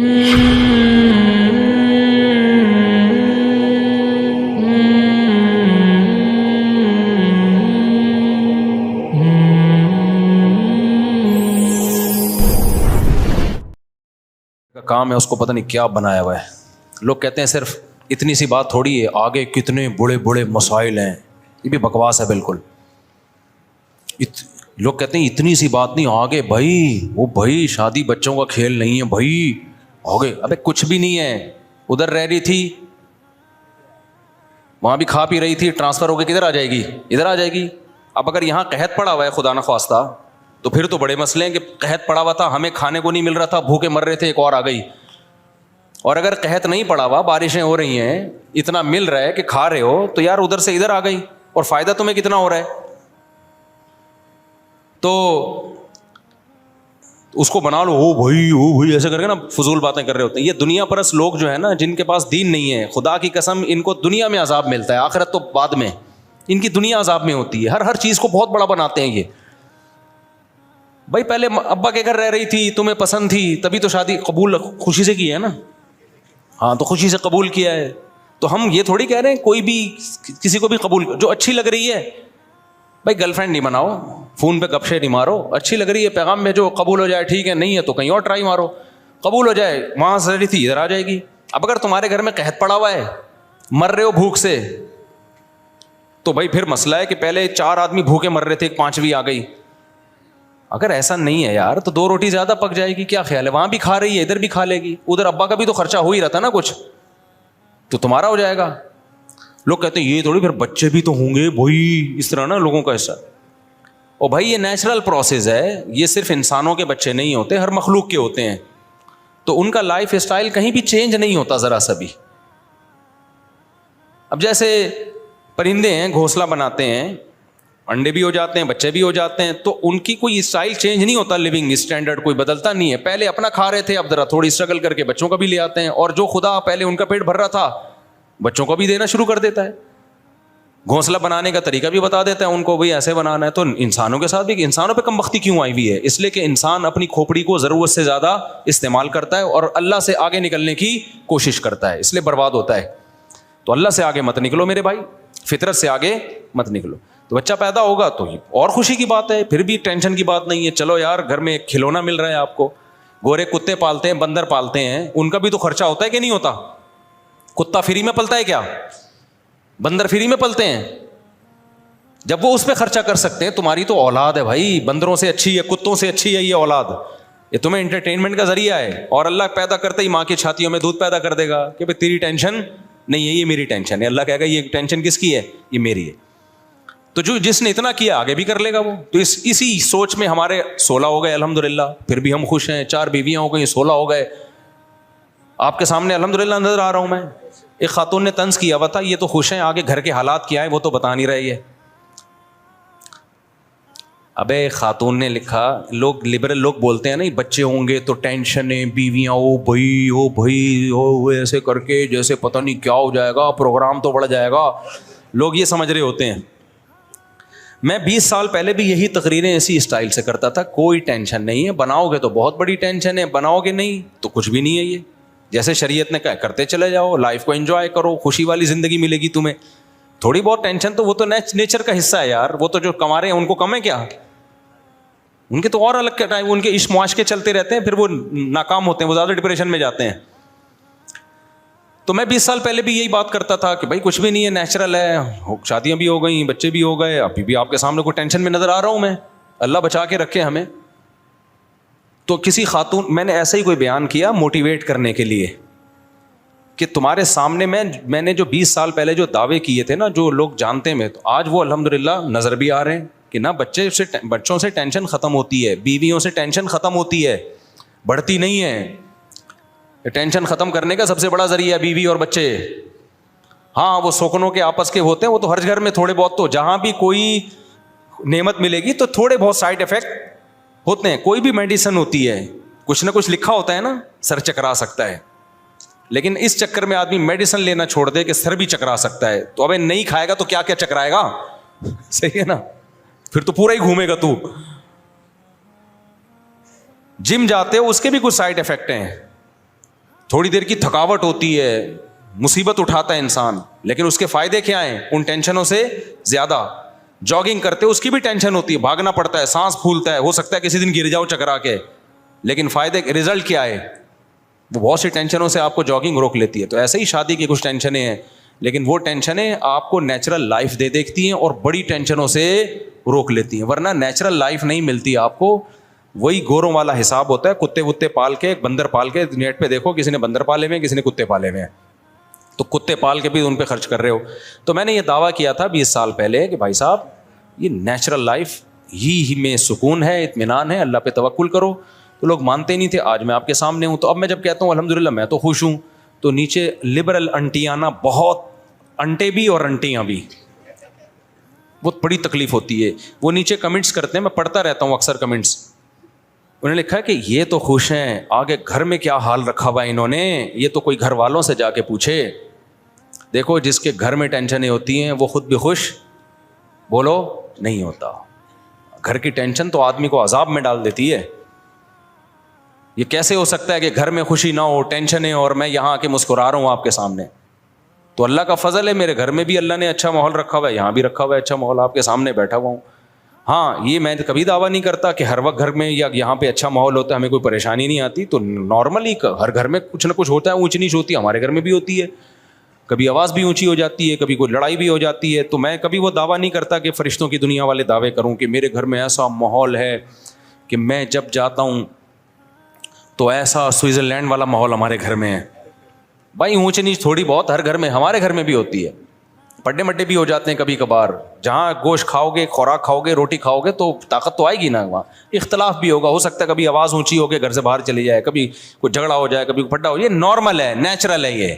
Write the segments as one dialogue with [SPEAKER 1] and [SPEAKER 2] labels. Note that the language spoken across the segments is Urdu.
[SPEAKER 1] کام ہے اس کو پتہ نہیں کیا بنایا ہوا ہے. لوگ کہتے ہیں صرف اتنی سی بات تھوڑی ہے, آگے کتنے بڑے بڑے مسائل ہیں. یہ بھی بکواس ہے بالکل. لوگ کہتے ہیں اتنی سی بات نہیں, آگے بھائی وہ بھائی شادی بچوں کا کھیل نہیں ہے بھائی, آگے ابے کچھ بھی نہیں ہے. ادھر رہ رہی تھی, وہاں بھی کھا پی رہی تھی, ٹرانسفر ہو کے کدھر آ جائے گی؟ ادھر آ جائے گی. اب اگر یہاں قحط پڑا ہوا ہے خدا نخواستہ, تو پھر تو بڑے مسئلے ہیں کہ قحط پڑا ہوا تھا, ہمیں کھانے کو نہیں مل رہا تھا, بھوکے مر رہے تھے, ایک اور آ گئی. اور اگر قحط نہیں پڑا ہوا, بارشیں ہو رہی ہیں, اتنا مل رہا ہے کہ کھا رہے ہو, تو یار ادھر سے ادھر آ گئی, اور فائدہ تمہیں کتنا ہو رہا ہے؟ تو اس کو بنا لو, او بھائی ایسے کر کے نا فضول باتیں کر رہے ہوتے ہیں. یہ دنیا پرست لوگ جو ہے نا, جن کے پاس دین نہیں ہے, خدا کی قسم ان کو دنیا میں عذاب ملتا ہے, آخرت تو بعد میں. ان کی دنیا عذاب میں ہوتی ہے. ہر چیز کو بہت بڑا بناتے ہیں یہ. بھائی پہلے ابا کے گھر رہ رہی تھی, تمہیں پسند تھی, تبھی تو شادی قبول خوشی سے کی ہے نا. ہاں تو خوشی سے قبول کیا ہے. تو ہم یہ تھوڑی کہہ رہے ہیں کوئی بھی کسی کو بھی قبول, جو اچھی لگ رہی ہے. بھائی گرل فرینڈ نہیں بناؤ, فون پہ گپ شے نہیں مارو, اچھی لگ رہی ہے پیغام میں جو قبول ہو جائے ٹھیک ہے, نہیں ہے تو کہیں اور ٹرائی مارو, قبول ہو جائے, وہاں سے رہی تھی ادھر آ جائے گی. اب اگر تمہارے گھر میں قحط پڑا ہوا ہے, مر رہے ہو بھوک سے, تو بھائی پھر مسئلہ ہے کہ پہلے 4 آدمی بھوکے مر رہے تھے, 5ویں آ گئی. اگر ایسا نہیں ہے یار, تو 2 روٹی زیادہ پک جائے گی, کیا خیال ہے؟ وہاں بھی کھا رہی ہے, ادھر بھی کھا لے گی, ادھر ابا کا بھی تو خرچہ ہو ہی رہتا نا کچھ, تو تمہارا ہو جائے گا. لوگ کہتے ہیں یہ تھوڑی پھر بچے بھی تو ہوں گے بھائی, اس طرح نا لوگوں کا حصہ. اور بھائی یہ نیچرل پروسیس ہے, یہ صرف انسانوں کے بچے نہیں ہوتے, ہر مخلوق کے ہوتے ہیں. تو ان کا لائف اسٹائل کہیں بھی چینج نہیں ہوتا ذرا سا بھی. اب جیسے پرندے ہیں, گھونسلہ بناتے ہیں, انڈے بھی ہو جاتے ہیں, بچے بھی ہو جاتے ہیں, تو ان کی کوئی اسٹائل چینج نہیں ہوتا, لیونگ اسٹینڈرڈ کوئی بدلتا نہیں ہے. پہلے اپنا کھا رہے تھے, اب ذرا تھوڑی اسٹرگل کر کے بچوں کا بھی لے آتے ہیں, اور جو خدا پہلے ان کا پیٹ بھر رہا تھا بچوں کو بھی دینا شروع کر دیتا ہے. گھونسلہ بنانے کا طریقہ بھی بتا دیتا ہے ان کو, بھائی ایسے بنانا ہے. تو انسانوں کے ساتھ بھی, انسانوں پہ کم بختی کیوں آئی ہوئی ہے؟ اس لیے کہ انسان اپنی کھوپڑی کو ضرورت سے زیادہ استعمال کرتا ہے, اور اللہ سے آگے نکلنے کی کوشش کرتا ہے, اس لیے برباد ہوتا ہے. تو اللہ سے آگے مت نکلو میرے بھائی, فطرت سے آگے مت نکلو. تو بچہ پیدا ہوگا تو اور خوشی کی بات ہے, پھر بھی ٹینشن کی بات نہیں ہے. چلو یار گھر میں ایک کھلونا مل رہا ہے آپ کو. گورے کتے پالتے ہیں, بندر پالتے ہیں, ان کا بھی تو خرچہ ہوتا ہے کہ نہیں ہوتا؟ کتا فری میں پلتا ہے کیا؟ بندر فری میں پلتے ہیں؟ جب وہ اس پہ خرچہ کر سکتے ہیں, تمہاری تو اولاد ہے بھائی, بندروں سے اچھی ہے, کتوں سے اچھی ہے یہ اولاد. یہ تمہیں انٹرٹینمنٹ کا ذریعہ ہے, اور اللہ پیدا کرتے ہی ماں کی چھاتیوں میں دودھ پیدا کر دے گا کہ تیری ٹینشن نہیں ہے, یہ میری ٹینشن ہے. اللہ کہے گا یہ ٹینشن کس کی ہے؟ یہ میری ہے. تو جس نے اتنا کیا آگے بھی کر لے گا وہ. تو اسی سوچ میں ہمارے 16 ہو گئے الحمدللہ, پھر بھی ہم خوش ہیں. 4 بیویاں ہو گئی, 16 ہو گئے. آپ کے سامنے الحمدللہ نظر آ رہا ہوں میں. ایک خاتون نے طنز کیا ہوا تھا, یہ تو خوش ہیں, آگے گھر کے حالات کیا ہیں وہ تو بتا نہیں رہے. ابے خاتون نے لکھا, لوگ لبرل لوگ بولتے ہیں نا بچے ہوں گے تو ٹینشن ہے, بیویاں او بھائی ایسے کر کے جیسے پتہ نہیں کیا ہو جائے گا, پروگرام تو بڑھ جائے گا. لوگ یہ سمجھ رہے ہوتے ہیں. میں 20 سال پہلے بھی یہی تقریریں اسی اسٹائل سے کرتا تھا. کوئی ٹینشن نہیں ہے, بناؤ گے تو بہت بڑی ٹینشن ہے, بناؤ گے نہیں تو کچھ بھی نہیں ہے. یہ جیسے شریعت نے کہا کرتے چلے جاؤ, لائف کو انجوائے کرو, خوشی والی زندگی ملے گی تمہیں. تھوڑی بہت ٹینشن تو وہ تو نیچر کا حصہ ہے یار. وہ تو جو کما رہے ہیں ان کو کم ہے کیا؟ ان کے تو اور الگ کا ٹائم, ان کے عشق معاشقے چلتے رہتے ہیں, پھر وہ ناکام ہوتے ہیں, وہ زیادہ ڈپریشن میں جاتے ہیں. تو میں 20 سال پہلے بھی یہی بات کرتا تھا کہ بھائی کچھ بھی نہیں ہے, نیچرل ہے, شادیاں بھی ہو گئیں, بچے بھی ہو گئے, ابھی بھی آپ کے سامنے کوئی ٹینشن میں نظر آ رہا ہوں میں, اللہ بچا کے رکھے ہمیں. تو کسی خاتون, میں نے ایسا ہی کوئی بیان کیا موٹیویٹ کرنے کے لیے کہ تمہارے سامنے میں نے جو 20 سال پہلے جو دعوے کیے تھے نا, جو لوگ جانتے میں, تو آج وہ الحمدللہ نظر بھی آ رہے ہیں کہ نہ بچوں سے ٹینشن ختم ہوتی ہے, بیویوں سے ٹینشن ختم ہوتی ہے, بڑھتی نہیں ہے. ٹینشن ختم کرنے کا سب سے بڑا ذریعہ بیوی اور بچے. ہاں وہ سوکنوں کے آپس کے ہوتے ہیں, وہ تو ہر گھر میں تھوڑے بہت, تو جہاں بھی کوئی نعمت ملے گی تو تھوڑے بہت سائڈ افیکٹ ہوتے ہیں. کوئی بھی میڈیسن ہوتی ہے, کچھ نہ کچھ لکھا ہوتا ہے نا, سر چکرا سکتا ہے. لیکن اس چکر میں آدمی میڈیسن لینا چھوڑ دے کہ سر بھی چکرا سکتا ہے, تو ابے نہیں کھائے گا تو کیا کیا چکرائے گا. صحیح ہے نا, پھر تو پورا ہی گھومے گا تو. جم جاتے ہو اس کے بھی کچھ سائڈ افیکٹ ہیں, تھوڑی دیر کی تھکاوٹ ہوتی ہے, مصیبت اٹھاتا ہے انسان, لیکن اس کے فائدے کیا ہیں ان ٹینشنوں سے زیادہ. جاگنگ کرتے اس کی بھی ٹینشن ہوتی ہے, بھاگنا پڑتا ہے, سانس پھولتا ہے, ہو سکتا ہے کسی دن گر جاؤ چکرا کے, لیکن فائدے رزلٹ کیا ہے, وہ بہت سی ٹینشنوں سے آپ کو جاگنگ روک لیتی ہے. تو ایسے ہی شادی کی کچھ ٹینشنیں ہیں, لیکن وہ ٹینشنیں آپ کو نیچرل لائف دے دیکھتی ہیں اور بڑی ٹینشنوں سے روک لیتی ہیں, ورنہ نیچرل لائف نہیں ملتی آپ کو. وہی گوروں والا حساب ہوتا ہے, کتے وتے پال کے, بندر پال کے. نیٹ پہ دیکھو کسی نے بندر پالے ہوئے ہیں, کسی نے کتے پالے ہوئے ہیں, تو کتے پال کے بھی ان پہ خرچ کر رہے ہو. تو میں نے یہ دعویٰ کیا تھا 20 سال پہلے کہ بھائی صاحب یہ نیچرل لائف ہی میں سکون ہے, اطمینان ہے, اللہ پہ توکل کرو. تو لوگ مانتے نہیں تھے, آج میں آپ کے سامنے ہوں. تو اب میں جب کہتا ہوں الحمدللہ میں تو خوش ہوں, تو نیچے لبرل انٹیاں نا, بہت انٹے بھی اور انٹیاں بھی, بہت بڑی تکلیف ہوتی ہے. وہ نیچے کمنٹس کرتے ہیں, میں پڑھتا رہتا ہوں اکثر کمنٹس. انہوں نے لکھا ہے کہ یہ تو خوش ہیں, آگے گھر میں کیا حال رکھا ہوا ہے انہوں نے, یہ تو کوئی گھر والوں سے جا کے پوچھے. دیکھو جس کے گھر میں ٹینشنیں ہوتی ہیں وہ خود بھی خوش بولو نہیں ہوتا. گھر کی ٹینشن تو آدمی کو عذاب میں ڈال دیتی ہے. یہ کیسے ہو سکتا ہے کہ گھر میں خوشی نہ ہو, ٹینشنیں, اور میں یہاں آ کے مسکرا رہا ہوں آپ کے سامنے. تو اللہ کا فضل ہے, میرے گھر میں بھی اللہ نے اچھا ماحول رکھا ہوا ہے, یہاں بھی رکھا ہوا ہے اچھا ماحول, آپ کے سامنے بیٹھا ہوا ہوں. ہاں یہ میں کبھی دعویٰ نہیں کرتا کہ ہر وقت گھر میں یا یہاں پہ اچھا ماحول ہوتا ہے, ہمیں کوئی پریشانی نہیں آتی. تو نارملی ہر گھر میں کچھ نہ کچھ ہوتا ہے, اونچ نیچ ہوتی ہے, ہمارے گھر میں بھی ہوتی ہے. کبھی آواز بھی اونچی ہو جاتی ہے, کبھی کوئی لڑائی بھی ہو جاتی ہے. تو میں کبھی وہ دعویٰ نہیں کرتا کہ فرشتوں کی دنیا والے دعوے کروں کہ میرے گھر میں ایسا ماحول ہے کہ میں جب جاتا ہوں تو ایسا سوئٹزرلینڈ والا ماحول ہمارے گھر میں ہے. بھائی اونچ نیچ تھوڑی بہت ہر گھر میں, ہمارے گھر میں بھی ہوتی ہے, پڈے مڈے بھی ہو جاتے ہیں کبھی کبھار. جہاں گوشت کھاؤ گے, خوراک کھاؤ گے, روٹی کھاؤ گے تو طاقت تو آئے گی نا. وہاں اختلاف بھی ہوگا, ہو سکتا ہے کبھی آواز اونچی ہو کے گھر سے باہر چلی جائے, کبھی کوئی جھگڑا ہو جائے, کبھی پھڈا ہو جائے, یہ نارمل ہے, نیچرل ہے یہ.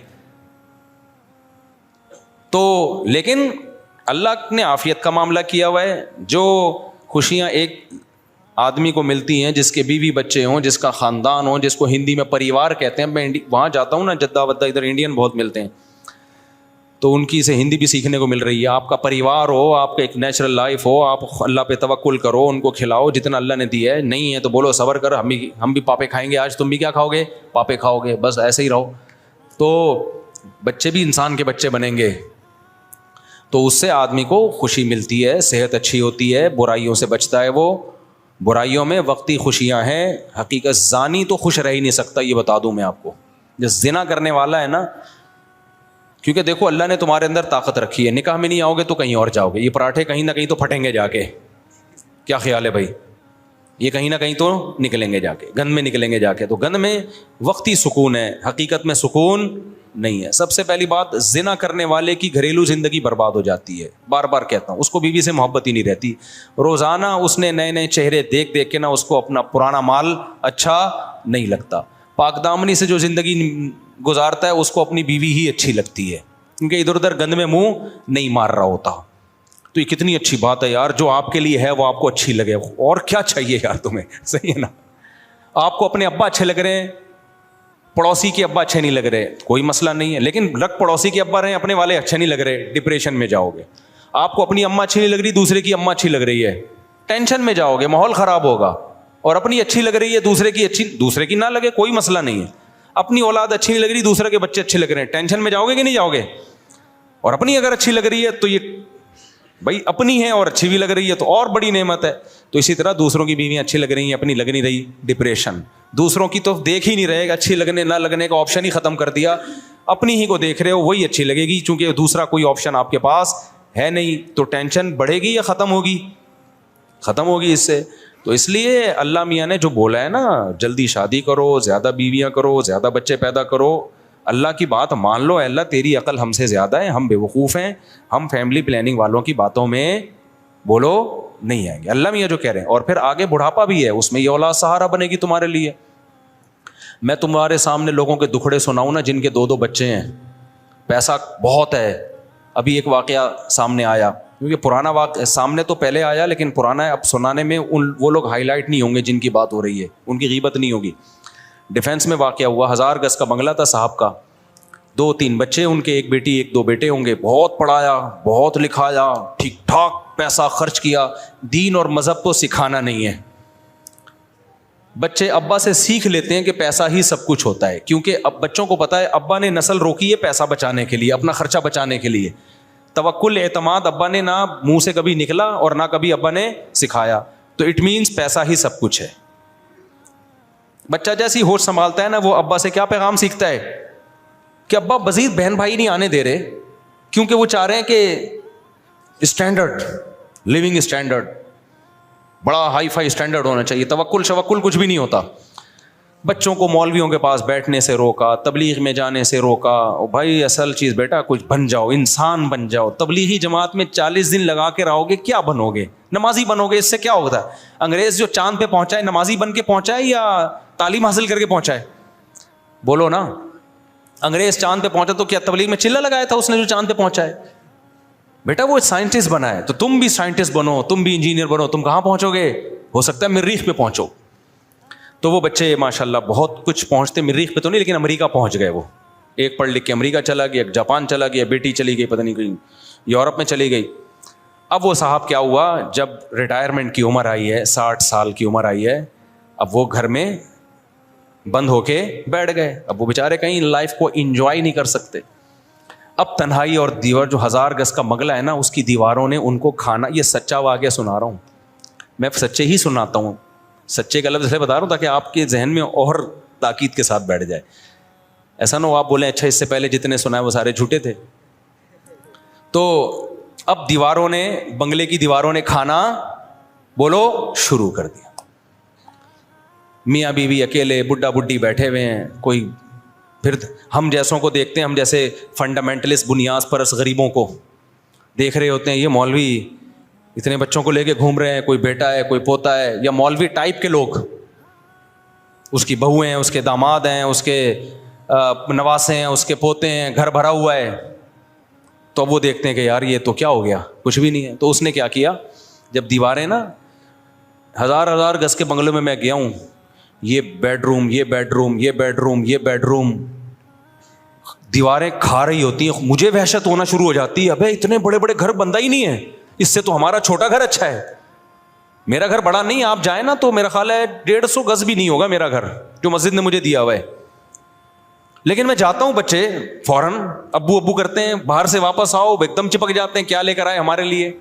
[SPEAKER 1] تو لیکن اللہ نے عافیت کا معاملہ کیا ہوا ہے. جو خوشیاں ایک آدمی کو ملتی ہیں جس کے بیوی بچے ہوں, جس کا خاندان ہو, جس کو ہندی میں پریوار کہتے ہیں. میں وہاں جاتا ہوں نا جدہ ودہ, ادھر انڈین بہت ملتے ہیں, تو ان کی سے ہندی بھی سیکھنے کو مل رہی ہے. آپ کا پریوار ہو, آپ کا ایک نیچرل لائف ہو, آپ اللہ پہ توکل کرو, ان کو کھلاؤ جتنا اللہ نے دیا ہے. نہیں ہے تو بولو صبر کر, ہم بھی پاپے کھائیں گے آج, تم بھی کیا کھاؤ گے, پاپے کھاؤ گے, بس ایسے ہی رہو. تو بچے بھی انسان کے بچے بنیں گے, تو اس سے آدمی کو خوشی ملتی ہے, صحت اچھی ہوتی ہے, برائیوں سے بچتا ہے. وہ برائیوں میں وقتی خوشیاں ہیں, حقیقت زانی تو خوش رہ ہی نہیں سکتا, یہ بتا دوں میں آپ کو. جو زنا کرنے والا ہے نا, کیونکہ دیکھو اللہ نے تمہارے اندر طاقت رکھی ہے, نکاح میں نہیں آؤ گے تو کہیں اور جاؤ گے. یہ پراٹھے کہیں نہ کہیں تو پھٹیں گے جا کے, کیا خیال ہے بھائی, یہ کہیں نہ کہیں تو نکلیں گے جا کے, گند میں نکلیں گے جا کے. تو گند میں وقتی سکون ہے, حقیقت میں سکون نہیں ہے. سب سے پہلی بات, زنا کرنے والے کی گھریلو زندگی برباد ہو جاتی ہے. بار بار کہتا ہوں, اس کو بیوی سے محبت ہی نہیں رہتی. روزانہ اس نے نئے نئے چہرے دیکھ دیکھ کے نا اس کو اپنا پرانا مال اچھا نہیں لگتا. پاک دامنی سے جو زندگی گزارتا ہے اس کو اپنی بیوی ہی اچھی لگتی ہے, کیونکہ ادھر ادھر گند میں منہ نہیں مار رہا ہوتا. تو یہ کتنی اچھی بات ہے یار, جو آپ کے لیے ہے وہ آپ کو اچھی لگے, اور کیا چاہیے یار تمہیں, صحیح ہے نا. آپ کو اپنے ابا اچھے لگ رہے ہیں, پڑوسی کے ابا اچھے نہیں لگ رہے, کوئی مسئلہ نہیں ہے, لیکن لگ پڑوسی کے ابا رہے, اپنے والے اچھے نہیں لگ رہے, ڈپریشن میں جاؤ گے. آپ کو اپنی اماں اچھی نہیں لگ رہی, دوسرے کی اماں اچھی لگ رہی ہے, ٹینشن میں جاؤ گے, ماحول خراب ہوگا. اور اپنی اچھی لگ رہی ہے, دوسرے کی نہ لگے, کوئی مسئلہ نہیں ہے. اپنی اولاد اچھی نہیں لگ رہی, دوسرے کے بچے اچھے لگ رہے ہیں, ٹینشن میں جاؤ گے کہ نہیں جاؤ گے. اور اپنی اگر اچھی لگ رہی ہے تو یہ بھائی اپنی ہے اور اچھی بھی لگ رہی ہے تو اور بڑی نعمت ہے. تو اسی طرح دوسروں کی بیویاں اچھی لگ رہی ہیں, اپنی لگ نہیں رہی, ڈپریشن. دوسروں کی تو دیکھ ہی نہیں رہے گا, اچھی لگنے نہ لگنے کا آپشن ہی ختم کر دیا, اپنی ہی کو دیکھ رہے ہو, وہی اچھی لگے گی, چونکہ دوسرا کوئی آپشن آپ کے پاس ہے نہیں. تو ٹینشن بڑھے گی یا ختم ہوگی, ختم ہوگی اس سے. تو اس لیے اللہ میاں نے جو بولا ہے نا, جلدی شادی کرو, زیادہ بیویاں کرو, زیادہ بچے پیدا کرو, اللہ کی بات مان لو. اللہ تیری عقل ہم سے زیادہ ہے, ہم بے وقوف ہیں, ہم فیملی پلاننگ والوں کی باتوں میں بولو نہیں آئیں گے. اللہ میاں جو کہہ رہے ہیں. اور پھر آگے بڑھاپا بھی ہے, اس میں یہ اولاد سہارا بنے گی تمہارے لیے. میں تمہارے سامنے لوگوں کے دکھڑے سناؤں نا جن کے 2 بچے ہیں, پیسہ بہت ہے. ابھی ایک واقعہ سامنے آیا, کیونکہ پرانا واقعہ سامنے تو پہلے آیا, لیکن پرانا ہے, اب سنانے میں وہ لوگ ہائی لائٹ نہیں ہوں گے جن کی بات ہو رہی ہے, ان کی غیبت نہیں ہوگی. ڈیفینس میں واقعہ ہوا, 1000 گز کا بنگلہ تھا صاحب کا, 2-3 بچے ان کے, ایک بیٹی 1-2 بیٹے ہوں گے. بہت پڑھایا, بہت لکھایا, ٹھیک ٹھاک پیسہ خرچ کیا. دین اور مذہب تو سکھانا نہیں ہے. بچے ابا سے سیکھ لیتے ہیں کہ پیسہ ہی سب کچھ ہوتا ہے, کیونکہ اب بچوں کو پتا ہے ابا نے نسل روکی ہے پیسہ بچانے کے لیے, اپنا خرچہ بچانے کے لیے. توکل اعتماد ابا نے نہ منہ سے کبھی نکلا اور نہ کبھی ابا نے سکھایا, تو اٹ مینس پیسہ ہی سب کچھ ہے. بچہ جیسی ہوش سنبھالتا ہے نا, وہ ابا سے کیا پیغام سیکھتا ہے کہ ابا مزید بہن بھائی نہیں آنے دے رہے, کیونکہ وہ چاہ رہے ہیں کہ اسٹینڈرڈ, لیونگ اسٹینڈرڈ بڑا ہائی فائی اسٹینڈرڈ ہونا چاہیے. توکل شوکل کچھ بھی نہیں ہوتا. بچوں کو مولویوں کے پاس بیٹھنے سے روکا, تبلیغ میں جانے سے روکا. او بھائی اصل چیز بیٹا کچھ بن جاؤ, انسان بن جاؤ. تبلیغی جماعت میں 40 دن لگا کے رہو گے, کیا بنو گے؟ نمازی بنو گے, اس سے کیا ہوتا ہے؟ انگریز جو چاند پہ پہنچا ہے نمازی بن کے پہنچا ہے یا تعلیم حاصل کر کے پہنچا ہے؟ بولو نا. انگریز چاند پہ پہنچا تو کیا تبلیغ میں چلا لگایا تھا اس نے جو چاند پہ پہنچا ہے؟ بیٹا وہ سائنٹسٹ بنا ہے, تو تم بھی سائنٹسٹ بنو, تم بھی انجینئر بنو. تم کہاں پہنچو گے؟ ہو سکتا ہے مریخ پہ پہنچو. تو وہ بچے ماشاءاللہ بہت کچھ پہنچتے, مریخ پہ تو نہیں لیکن امریکہ پہنچ گئے. وہ ایک پڑھ لکھ کے امریکہ چلا گیا, ایک جاپان چلا گیا, بیٹی چلی گئی پتہ نہیں کہیں یورپ میں چلی گئی. اب وہ صاحب کیا ہوا, جب ریٹائرمنٹ کی عمر آئی ہے, 60 سال کی عمر آئی ہے, اب وہ گھر میں بند ہو کے بیٹھ گئے. اب وہ بیچارے کہیں لائف کو انجوائے نہیں کر سکتے. اب تنہائی اور دیوار, جو 1000 گز کا بنگلہ ہے نا, اس کی دیواروں نے ان کو کھانا, یہ سچا واقعہ سنا رہا ہوں میں, سچے ہی سناتا ہوں, سچے کا لفظ بتا رہا ہوں تاکہ آپ کے ذہن میں اور تاکید کے ساتھ بیٹھ جائے. ایسا نہ ہو آپ بولیں اچھا اس سے پہلے جتنے سنا ہے وہ سارے جھوٹے تھے. تو اب دیواروں نے, بنگلے کی دیواروں نے کھانا بولو شروع کر دیا. میاں بیوی اکیلے, بڈھا بڈھی بیٹھے ہوئے ہیں. کوئی پھر ہم جیسوں کو دیکھتے ہیں, ہم جیسے فنڈامنٹلسٹ بنیاد پرست غریبوں کو دیکھ رہے ہوتے ہیں, یہ مولوی اتنے بچوں کو لے کے گھوم رہے ہیں, کوئی بیٹا ہے کوئی پوتا ہے, یا مولوی ٹائپ کے لوگ, اس کی بہویں ہیں, اس کے داماد ہیں, اس کے نواسے ہیں, اس کے پوتے ہیں, گھر بھرا ہوا ہے. تو اب وہ دیکھتے ہیں کہ یار یہ تو کیا ہو گیا, کچھ بھی نہیں ہے. تو اس نے کیا کیا, جب دیواریں نا 1000 گز کے بنگلوں میں گیا ہوں, یہ بیڈ روم, یہ بیڈ روم, یہ بیڈ روم, یہ بیڈ روم, دیواریں کھا رہی ہوتی ہیں. مجھے وحشت ہونا شروع ہو جاتی ہے, ابے اتنے بڑے بڑے گھر بندہ ہی نہیں ہے, اس سے تو ہمارا چھوٹا گھر اچھا ہے. میرا گھر بڑا نہیں, آپ جائیں نا تو میرا خیال ہے 150 گز بھی نہیں ہوگا میرا گھر جو مسجد نے مجھے دیا ہوا ہے. لیکن میں جاتا ہوں, بچے فوراً ابو ابو کرتے ہیں, باہر سے واپس آؤ ایک دم چپک جاتے ہیں, کیا لے کر آئے ہمارے لیے؟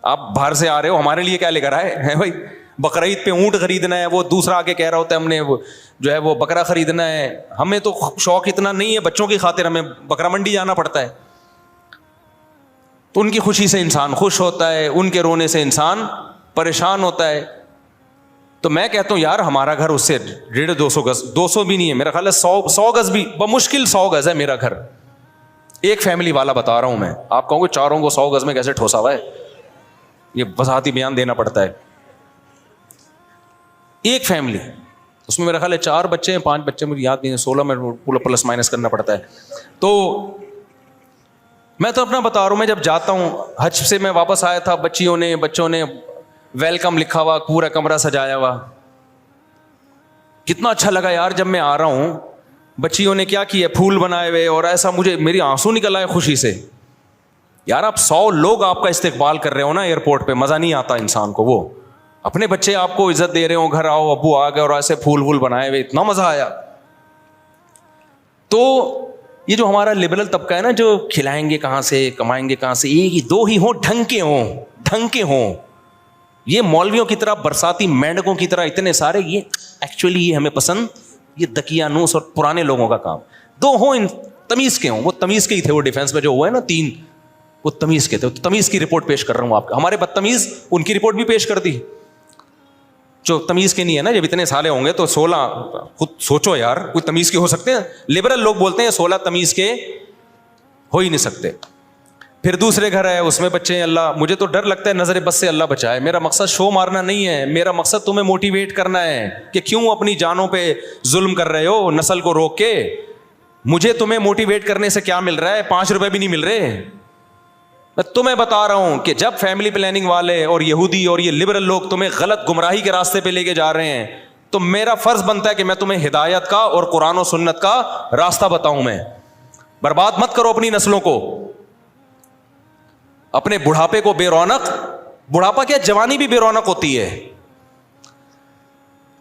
[SPEAKER 1] آپ باہر سے آ رہے ہو, ہمارے لیے کیا لے کر آئے ہیں بھائی؟ بقرعید پہ اونٹ خریدنا ہے, وہ دوسرا آ کے کہہ رہا ہوتا ہے ہم نے جو ہے وہ بکرا خریدنا ہے. ہمیں تو شوق اتنا نہیں ہے, بچوں کی خاطر ہمیں بکرا منڈی جانا پڑتا ہے. تو ان کی خوشی سے انسان خوش ہوتا ہے, ان کے رونے سے انسان پریشان ہوتا ہے. تو میں کہتا ہوں یار ہمارا گھر اس سے 150-200 گز, 200 بھی نہیں ہے میرا خیال ہے, 100 گز بھی بمشکل 100 گز ہے میرا گھر. ایک فیملی والا بتا رہا ہوں میں, آپ کہوں گے چاروں کو 100 گز میں کیسے ٹھوسا ہوا ہے, یہ وضاحتی بیان دینا پڑتا ہے. ایک فیملی, اس میں میرا خیال ہے 4 بچے ہیں, 5 بچے مجھے یاد نہیں ہے, 16 میں پورا پلس مائنس کرنا پڑتا ہے. تو میں تو اپنا بتا رہا ہوں, میں جب جاتا ہوں حج سے, میں واپس آیا تھا, بچوں نے ویلکم لکھا ہوا, پورا کمرہ سجایا ہوا, کتنا اچھا لگا یار. جب میں آ رہا ہوں بچیوں نے کیا کیا, پھول بنائے ہوئے, اور ایسا مجھے میری آنسو نکل آئے خوشی سے. یار آپ 100 لوگ آپ کا استقبال کر رہے ہو نا ایئرپورٹ پہ, مزہ نہیں آتا انسان کو. وہ اپنے بچے آپ کو عزت دے رہے ہو, گھر آؤ ابو آ گئے, اور ایسے پھول وول بنائے ہوئے, اتنا مزہ آیا. تو یہ جو ہمارا لبرل طبقہ ہے نا, جو کھلائیں گے کہاں سے, کمائیں گے کہاں سے, ایک ہی 2 ہی ہوں, ڈھنگ کے ہوں. یہ مولویوں کی طرح, برساتی مینڈکوں کی طرح اتنے سارے, یہ ایکچولی یہ ہمیں پسند, یہ دقیانوس اور پرانے لوگوں کا کام. 2 ہوں تمیز کے ہوں. وہ تمیز کے ہی تھے, وہ ڈیفینس میں جو ہوا ہے نا 3, وہ تمیز کے تھے. تمیز کی رپورٹ پیش کر رہا ہوں آپ کو. ہمارے بدتمیز ان کی رپورٹ بھی پیش کر دی جو تمیز کے نہیں ہے نا. جب اتنے سالے ہوں گے تو 16, خود سوچو یار, کوئی تمیز کے ہو سکتے ہیں؟ لبرل لوگ بولتے ہیں 16 تمیز کے ہو ہی نہیں سکتے. پھر دوسرے گھر ہے, اس میں بچے ہیں. اللہ, مجھے تو ڈر لگتا ہے نظر بس سے, اللہ بچائے. میرا مقصد شو مارنا نہیں ہے, میرا مقصد تمہیں موٹیویٹ کرنا ہے کہ کیوں اپنی جانوں پہ ظلم کر رہے ہو نسل کو روک کے. مجھے تمہیں موٹیویٹ کرنے سے کیا مل رہا ہے, 5 روپے بھی نہیں مل رہے. میں تمہیں بتا رہا ہوں کہ جب فیملی پلاننگ والے اور یہودی اور یہ لبرل لوگ تمہیں غلط گمراہی کے راستے پہ لے کے جا رہے ہیں, تو میرا فرض بنتا ہے کہ میں تمہیں ہدایت کا اور قرآن و سنت کا راستہ بتاؤں. میں برباد مت کرو اپنی نسلوں کو, اپنے بڑھاپے کو بے رونق. بڑھاپا کیا, جوانی بھی بے رونق ہوتی ہے.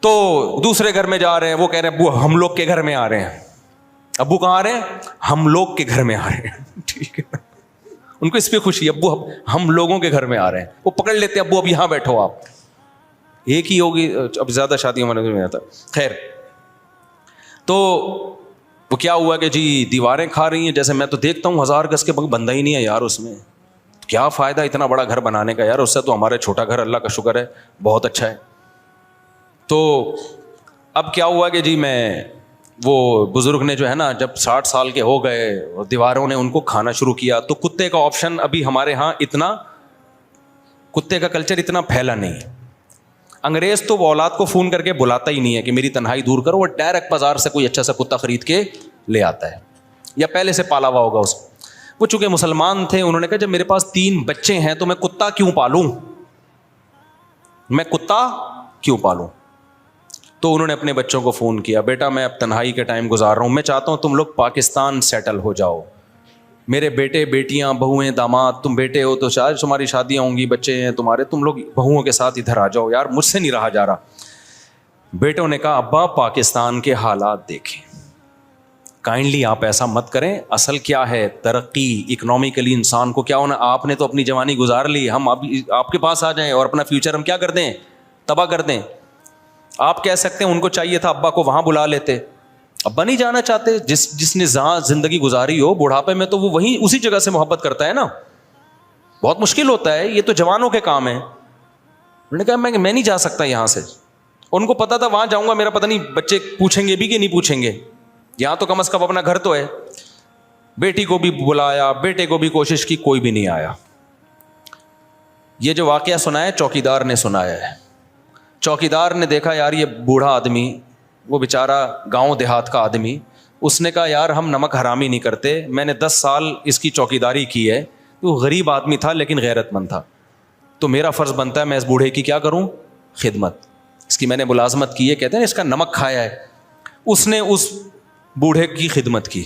[SPEAKER 1] تو دوسرے گھر میں جا رہے ہیں, وہ کہہ رہے ہیں ابو ہم لوگ کے گھر میں آ رہے ہیں. ابو کہاں آ رہے ہیں؟ ہم لوگ کے گھر میں آ رہے ہیں. ٹھیک ہے, ان کو اس پہ خوشی, ابو ہم لوگوں کے گھر میں آ رہے ہیں. وہ پکڑ لیتے ہیں ابو اب یہاں بیٹھو آپ. ایک ہی ہوگی, اب زیادہ شادیوں میں آتا. خیر, تو وہ کیا ہوا کہ جی دیواریں کھا رہی ہیں, جیسے میں تو دیکھتا ہوں 1000 گز کے بندہ ہی نہیں ہے یار اس میں, کیا فائدہ اتنا بڑا گھر بنانے کا یار, اس سے تو ہمارے چھوٹا گھر اللہ کا شکر ہے بہت اچھا ہے. تو اب کیا ہوا کہ جی میں وہ بزرگ نے جو ہے نا جب 60 سال کے ہو گئے اور دیواروں نے ان کو کھانا شروع کیا, تو کتے کا آپشن ابھی ہمارے ہاں اتنا, کتے کا کلچر اتنا پھیلا نہیں ہے. انگریز تو وہ اولاد کو فون کر کے بلاتا ہی نہیں ہے کہ میری تنہائی دور کرو, وہ ڈائریکٹ بازار سے کوئی اچھا سا کتا خرید کے لے آتا ہے, یا پہلے سے پالا ہوا ہوگا اس. وہ چونکہ مسلمان تھے, انہوں نے کہا جب میرے پاس 3 بچے ہیں تو میں کتا کیوں پالوں, میں کتا کیوں پالوں. تو انہوں نے اپنے بچوں کو فون کیا, بیٹا میں اب تنہائی کے ٹائم گزار رہا ہوں, میں چاہتا ہوں تم لوگ پاکستان سیٹل ہو جاؤ, میرے بیٹے بیٹیاں بہویں داماد, تم بیٹے ہو تو شاید تمہاری شادیاں ہوں گی, بچے ہیں تمہارے, تم لوگ بہوؤں کے ساتھ ادھر آ جاؤ, یار مجھ سے نہیں رہا جا رہا. بیٹوں نے کہا ابا پاکستان کے حالات دیکھیں, کائنڈلی آپ ایسا مت کریں, اصل کیا ہے ترقی اکنامکلی انسان کو کیا ہونا, آپ نے تو اپنی جوانی گزار لی, ہم ابھی آپ کے پاس آ جائیں اور اپنا فیوچر ہم کیا کر دیں, تباہ کر دیں. آپ کہہ سکتے ہیں ان کو چاہیے تھا ابا کو وہاں بلا لیتے, ابا نہیں جانا چاہتے, جس نے جہاں زندگی گزاری ہو بڑھاپے میں تو وہ وہیں اسی جگہ سے محبت کرتا ہے نا, بہت مشکل ہوتا ہے, یہ تو جوانوں کے کام ہے. انہوں نے کہا میں نہیں جا سکتا یہاں سے, ان کو پتا تھا وہاں جاؤں گا میرا پتہ نہیں بچے پوچھیں گے بھی کہ نہیں پوچھیں گے, یہاں تو کم از کم اپنا گھر تو ہے. بیٹی کو بھی بلایا, بیٹے کو بھی کوشش کی, کوئی بھی نہیں آیا. یہ جو واقعہ سنا ہے چوکیدار نے سنایا ہے. چوکیدار نے دیکھا یار یہ بوڑھا آدمی, وہ بیچارہ گاؤں دیہات کا آدمی, اس نے کہا یار ہم نمک حرامی نہیں کرتے, میں نے 10 سال اس کی چوکیداری کی ہے, وہ غریب آدمی تھا لیکن غیرت مند تھا, تو میرا فرض بنتا ہے میں اس بوڑھے کی کیا کروں, خدمت, اس کی میں نے ملازمت کی ہے, کہتے ہیں اس کا نمک کھایا ہے. اس نے اس بوڑھے کی خدمت کی,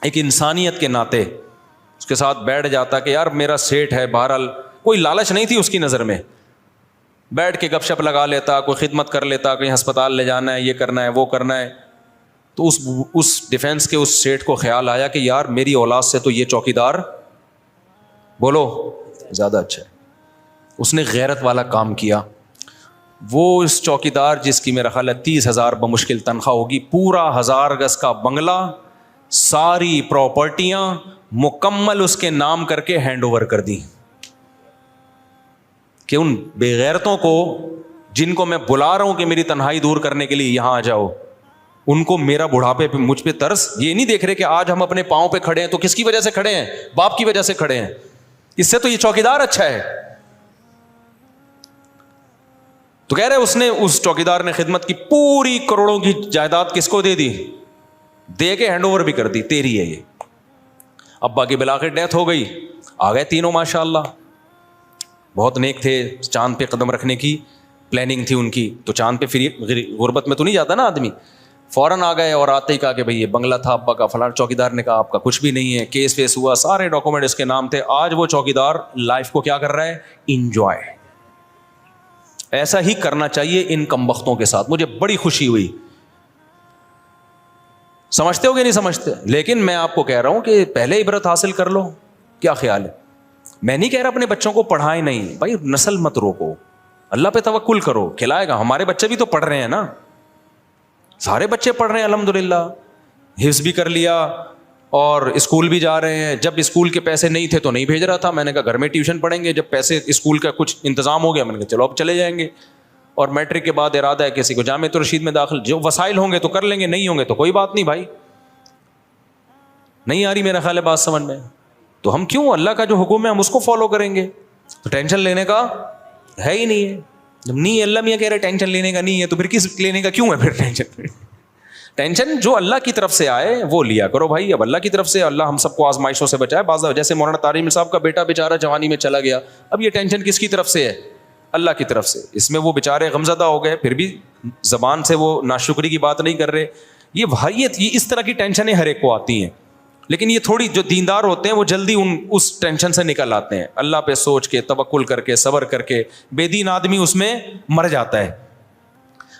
[SPEAKER 1] ایک انسانیت کے ناطے اس کے ساتھ بیٹھ جاتا کہ یار میرا سیٹ ہے, بہرحال کوئی لالچ نہیں تھی اس کی نظر میں, بیٹھ کے گپ شپ لگا لیتا, کوئی خدمت کر لیتا, کہیں ہسپتال لے جانا ہے, یہ کرنا ہے, وہ کرنا ہے. تو اس ڈیفینس کے اس سیٹ کو خیال آیا کہ یار میری اولاد سے تو یہ چوکیدار بولو زیادہ اچھا ہے. اس نے غیرت والا کام کیا. وہ اس چوکیدار جس کی میرا خیال ہے 30,000 بمشکل تنخواہ ہوگی, پورا 1000 گز کا بنگلہ, ساری پراپرٹیاں مکمل اس کے نام کر کے ہینڈ اوور کر دی کہ ان بے غیرتوں کو جن کو میں بلا رہا ہوں کہ میری تنہائی دور کرنے کے لیے یہاں آ جاؤ, ان کو میرا بڑھاپے پہ مجھ پہ ترس, یہ نہیں دیکھ رہے کہ آج ہم اپنے پاؤں پہ کھڑے ہیں تو کس کی وجہ سے کھڑے ہیں, باپ کی وجہ سے کھڑے ہیں, اس سے تو یہ چوکیدار اچھا ہے. تو کہہ رہے اس نے, اس چوکیدار نے خدمت کی, پوری کروڑوں کی جائیداد کس کو دے دی, دے کے ہینڈ اوور بھی کر دی, تیری ہے یہ. ابا کی بالآخر ڈیتھ ہو گئی, آ گئے تینوں ماشاء اللہ, بہت نیک تھے, چاند پہ قدم رکھنے کی پلاننگ تھی ان کی, تو چاند پہ پھر غربت میں تو نہیں جاتا نا آدمی, فوراً آ گئے اور آتے ہی کہا کہ بھئی یہ بنگلہ تھا ابا کا فلاں. چوکیدار نے کہا آپ کا کچھ بھی نہیں ہے, کیس ویس ہوا, سارے ڈاکومنٹ اس کے نام تھے. آج وہ چوکیدار لائف کو کیا کر رہا ہے, انجوائے. ایسا ہی کرنا چاہیے ان کمبختوں کے ساتھ. مجھے بڑی خوشی ہوئی, سمجھتے ہو کہ نہیں سمجھتے, لیکن میں آپ کو کہہ رہا ہوں کہ پہلے عبرت حاصل کر لو. کیا خیال ہے؟ میں نہیں کہہ رہا اپنے بچوں کو پڑھائیں نہیں, بھائی نسل مت روکو, اللہ پہ توکل کرو, کھلائے گا. ہمارے بچے بھی تو پڑھ رہے ہیں نا, سارے بچے پڑھ رہے ہیں الحمدللہ, حفظ بھی کر لیا اور اسکول بھی جا رہے ہیں. جب اسکول کے پیسے نہیں تھے تو نہیں بھیج رہا تھا, میں نے کہا گھر میں ٹیوشن پڑھیں گے. جب پیسے اسکول کا کچھ انتظام ہو گیا, میں نے کہا چلو اب چلے جائیں گے. اور میٹرک کے بعد ارادہ ہے کسی کو جامعۃ الرشید میں داخل, جو وسائل ہوں گے تو کر لیں گے, نہیں ہوں گے تو کوئی بات نہیں. بھائی نہیں آ رہی میرا خیال ہے بات سمجھ میں, تو ہم کیوں, اللہ کا جو حکم ہے ہم اس کو فالو کریں گے, تو ٹینشن لینے کا ہے ہی نہیں ہے. جب نہیں اللہ میاں کہہ رہے ٹینشن لینے کا نہیں ہے, تو پھر کس لینے کا کیوں ہے پھر ٹینشن. ٹینشن جو اللہ کی طرف سے آئے وہ لیا کرو بھائی. اب اللہ کی طرف سے اللہ ہم سب کو آزمائشوں سے بچائے. بعض جیسے مولانا طارق صاحب کا بیٹا بیچارہ جوانی میں چلا گیا, اب یہ ٹینشن کس کی طرف سے ہے, اللہ کی طرف سے. اس میں وہ بیچارے غمزدہ ہو گئے, پھر بھی زبان سے وہ ناشکری کی بات نہیں کر رہے. یہ اس طرح کی ٹینشنیں ہر ایک کو آتی ہیں, لیکن یہ تھوڑی جو دیندار ہوتے ہیں وہ جلدی اس ٹینشن سے نکل آتے ہیں. اللہ پہ سوچ کے, توکل کر کے, صبر کر کے. بے دین آدمی اس میں مر جاتا ہے.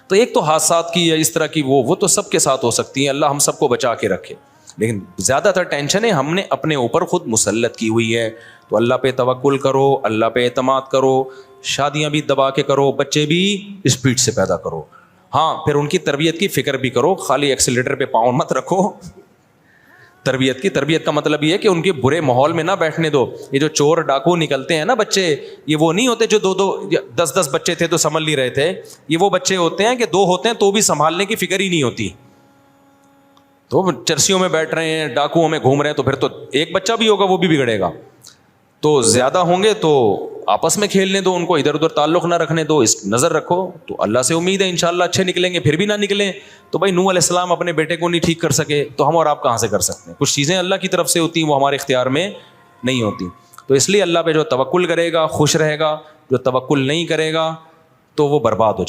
[SPEAKER 1] تو ایک تو حادثات کی یا اس طرح کی وہ تو سب کے ساتھ ہو سکتی ہیں, اللہ ہم سب کو بچا کے رکھے, لیکن زیادہ تر ٹینشنیں ہم نے اپنے اوپر خود مسلط کی ہوئی ہے. تو اللہ پہ توکل کرو, اللہ پہ اعتماد کرو, شادیاں بھی دبا کے کرو, بچے بھی اسپیڈ سے پیدا کرو. ہاں پھر ان کی تربیت کی فکر بھی کرو, خالی ایکسیلیٹر پہ پاؤں مت رکھو. تربیت کا مطلب یہ ہے کہ ان کے برے ماحول میں نہ بیٹھنے دو. یہ جو چور ڈاکو نکلتے ہیں نا بچے, یہ وہ نہیں ہوتے جو 10 بچے تھے تو سنبھل نہیں رہے تھے. یہ وہ بچے ہوتے ہیں کہ 2 ہوتے ہیں تو بھی سنبھالنے کی فکر ہی نہیں ہوتی, تو چرسیوں میں بیٹھ رہے ہیں, ڈاکوؤں میں گھوم رہے ہیں, تو پھر تو ایک بچہ بھی ہوگا وہ بھی بگڑے گا. تو زیادہ ہوں گے تو آپس میں کھیلنے دو, ان کو ادھر ادھر تعلق نہ رکھنے دو, اس نظر رکھو. تو اللہ سے امید ہے انشاءاللہ اچھے نکلیں گے. پھر بھی نہ نکلیں تو بھائی نوح علیہ السلام اپنے بیٹے کو نہیں ٹھیک کر سکے, تو ہم اور آپ کہاں سے کر سکتے ہیں؟ کچھ چیزیں اللہ کی طرف سے ہوتی ہیں, وہ ہمارے اختیار میں نہیں ہوتی. تو اس لیے اللہ پہ جو توکل کرے گا خوش رہے گا, جو توکل نہیں کرے گا تو وہ برباد ہو جائے.